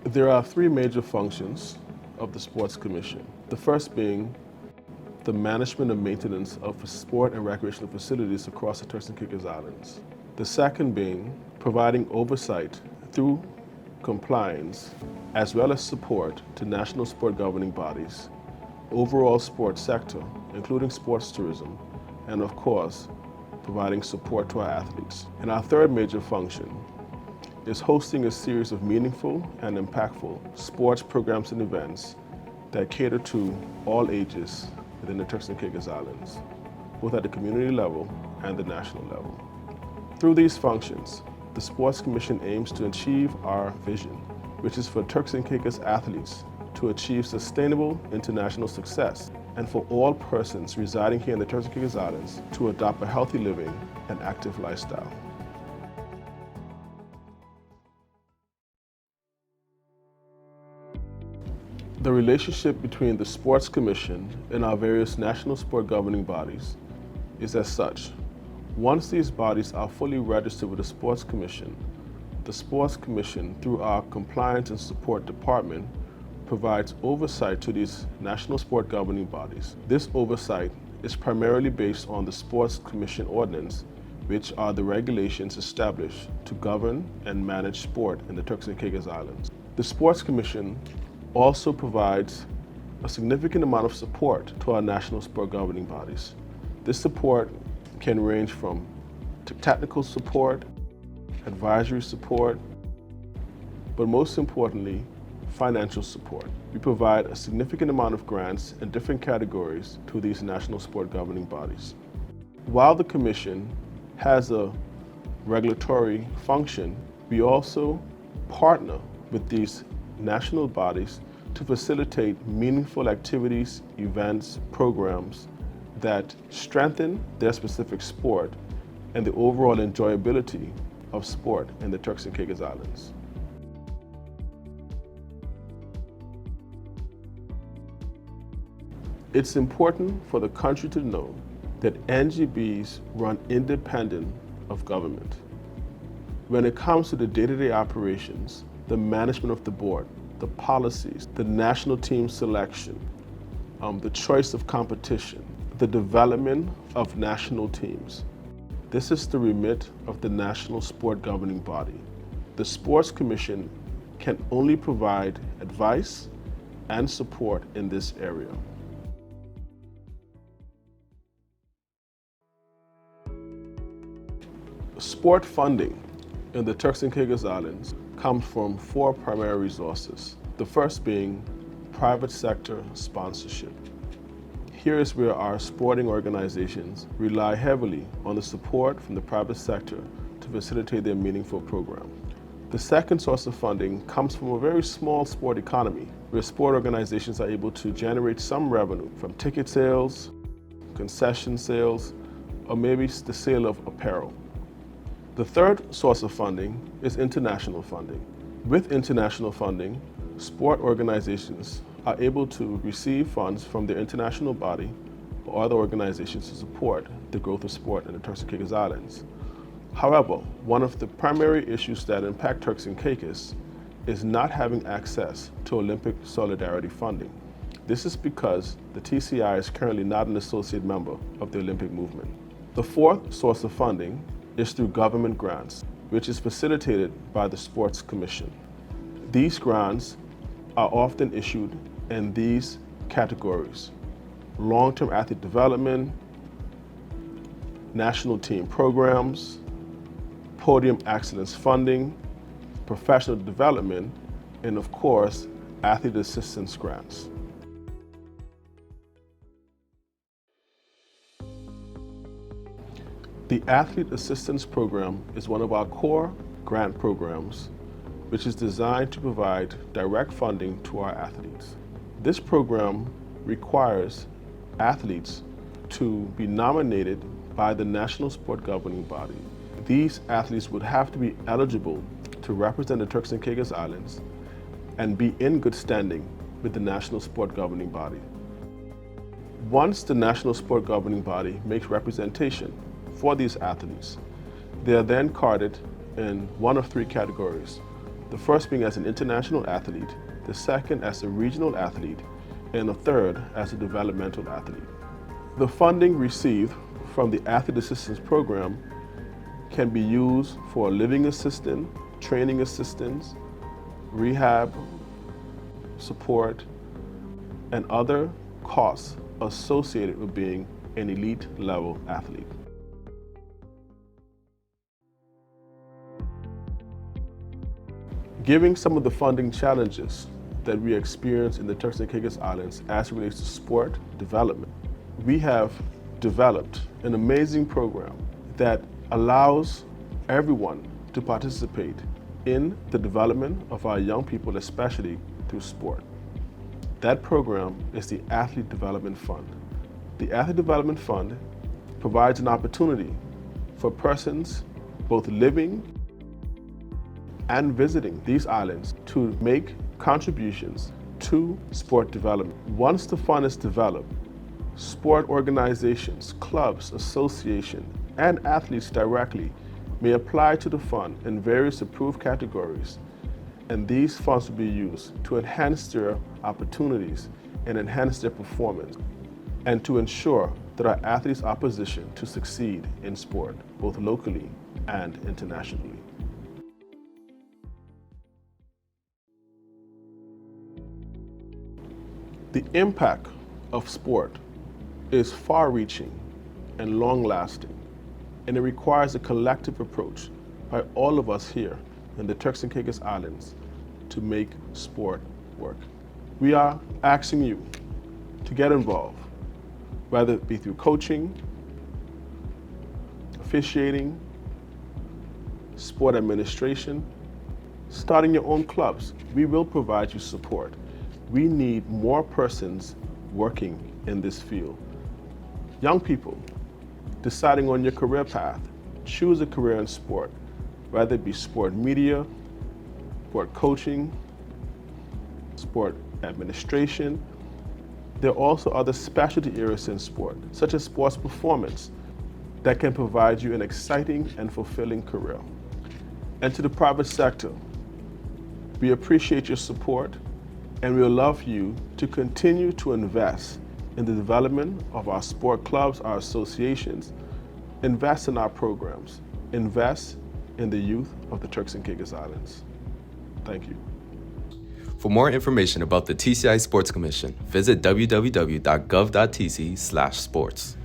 There are three major functions of the Sports Commission. The first being the management and maintenance of sport and recreational facilities across the Turks and Caicos Islands. The second being providing oversight through compliance as well as support to national sport governing bodies, overall sports sector, including sports tourism, and of course, providing support to our athletes. And our third major function is hosting a series of meaningful and impactful sports programs and events that cater to all ages within the Turks and Caicos Islands, both at the community level and the national level. Through these functions, the Sports Commission aims to achieve our vision, which is for Turks and Caicos athletes to achieve sustainable international success, and for all persons residing here in the Turks and Caicos Islands to adopt a healthy living and active lifestyle. The relationship between the Sports Commission and our various national sport governing bodies is as such. Once these bodies are fully registered with the Sports Commission, the Sports Commission, through our Compliance and Support Department, provides oversight to these national sport governing bodies. This oversight is primarily based on the Sports Commission ordinance, which are the regulations established to govern and manage sport in the Turks and Caicos Islands. The Sports Commission also provides a significant amount of support to our national sport governing bodies. This support can range from technical support, advisory support, but most importantly, financial support. We provide a significant amount of grants in different categories to these national sport governing bodies. While the Commission has a regulatory function, we also partner with these national bodies to facilitate meaningful activities, events, programs that strengthen their specific sport and the overall enjoyability of sport in the Turks and Caicos Islands. It's important for the country to know that NGBs run independent of government. When it comes to the day-to-day operations, the management of the board, the policies, the national team selection, the choice of competition, the development of national teams. This is the remit of the national sport governing body. The Sports Commission can only provide advice and support in this area. Sport funding in the Turks and Caicos Islands comes from four primary resources. The first being private sector sponsorship. Here is where our sporting organizations rely heavily on the support from the private sector to facilitate their meaningful program. The second source of funding comes from a very small sport economy, where sport organizations are able to generate some revenue from ticket sales, concession sales, or maybe the sale of apparel. The third source of funding is international funding. With international funding, sport organizations are able to receive funds from their international body or other organizations to support the growth of sport in the Turks and Caicos Islands. However, one of the primary issues that impact Turks and Caicos is not having access to Olympic Solidarity funding. This is because the TCI is currently not an associate member of the Olympic movement. The fourth source of funding is through government grants, which is facilitated by the Sports Commission. These grants are often issued in these categories: long-term athlete development, national team programs, podium excellence funding, professional development, and of course, athlete assistance grants. The Athlete Assistance Program is one of our core grant programs, which is designed to provide direct funding to our athletes. This program requires athletes to be nominated by the National Sport Governing Body. These athletes would have to be eligible to represent the Turks and Caicos Islands and be in good standing with the National Sport Governing Body. Once the National Sport Governing Body makes representation for these athletes, they are then carded in one of three categories: The first being as an international athlete, the second as a regional athlete, and the third as a developmental athlete. The funding received from the Athlete Assistance Program can be used for living assistance, training assistance, rehab support, and other costs associated with being an elite level athlete. Given some of the funding challenges that we experience in the Turks and Caicos Islands as it relates to sport development, we have developed an amazing program that allows everyone to participate in the development of our young people, especially through sport. That program is the Athlete Development Fund. The Athlete Development Fund provides an opportunity for persons both living and visiting these islands to make contributions to sport development. Once the fund is developed, sport organizations, clubs, associations, and athletes directly may apply to the fund in various approved categories, and these funds will be used to enhance their opportunities and enhance their performance, and to ensure that our athletes are positioned to succeed in sport, both locally and internationally. The impact of sport is far-reaching and long-lasting, and it requires a collective approach by all of us here in the Turks and Caicos Islands to make sport work. We are asking you to get involved, whether it be through coaching, officiating, sport administration, starting your own clubs. We will provide you support. We need more persons working in this field. Young people deciding on your career path, choose a career in sport, whether it be sport media, sport coaching, sport administration. There are also other specialty areas in sport, such as sports performance, that can provide you an exciting and fulfilling career. And to the private sector, we appreciate your support, and we would love you to continue to invest in the development of our sport clubs, our associations, invest in our programs, invest in the youth of the Turks and Caicos Islands. Thank you. For more information about the TCI Sports Commission, visit www.gov.tc/sports.